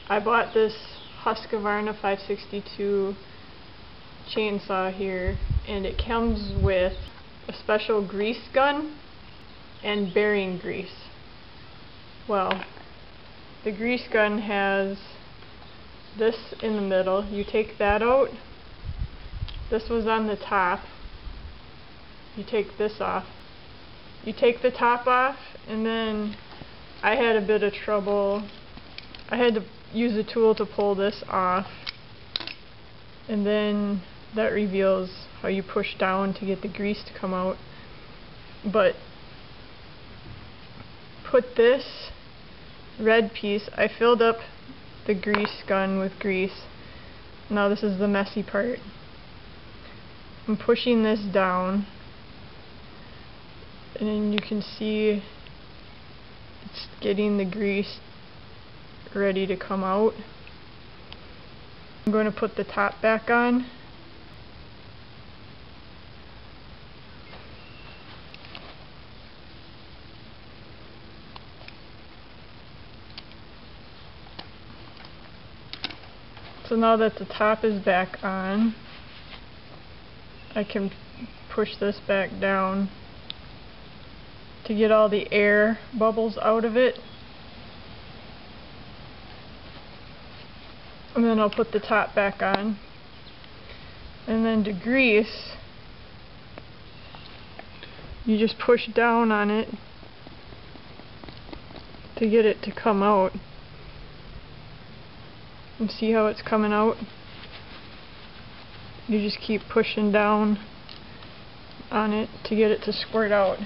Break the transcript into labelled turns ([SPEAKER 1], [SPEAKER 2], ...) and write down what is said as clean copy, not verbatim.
[SPEAKER 1] I bought this Husqvarna 562 chainsaw here, and it comes with a special grease gun and bearing grease. Well, the grease gun has this in the middle. You take that out. This was on the top. You take this off. You take the top off, and then I had a bit of trouble. I had to use a tool to pull this off, and then that reveals how you push down to get the grease to come out. But put this red piece, I filled up the grease gun with grease. Now this is the messy part. I'm pushing this down, and then you can see it's getting the grease ready to come out. I'm going to put the top back on. So now that the top is back on, I can push this back down to get all the air bubbles out of it. And then I'll put the top back on. And then to grease, you just push down on it to get it to come out. And see how it's coming out? You just keep pushing down on it to get it to squirt out.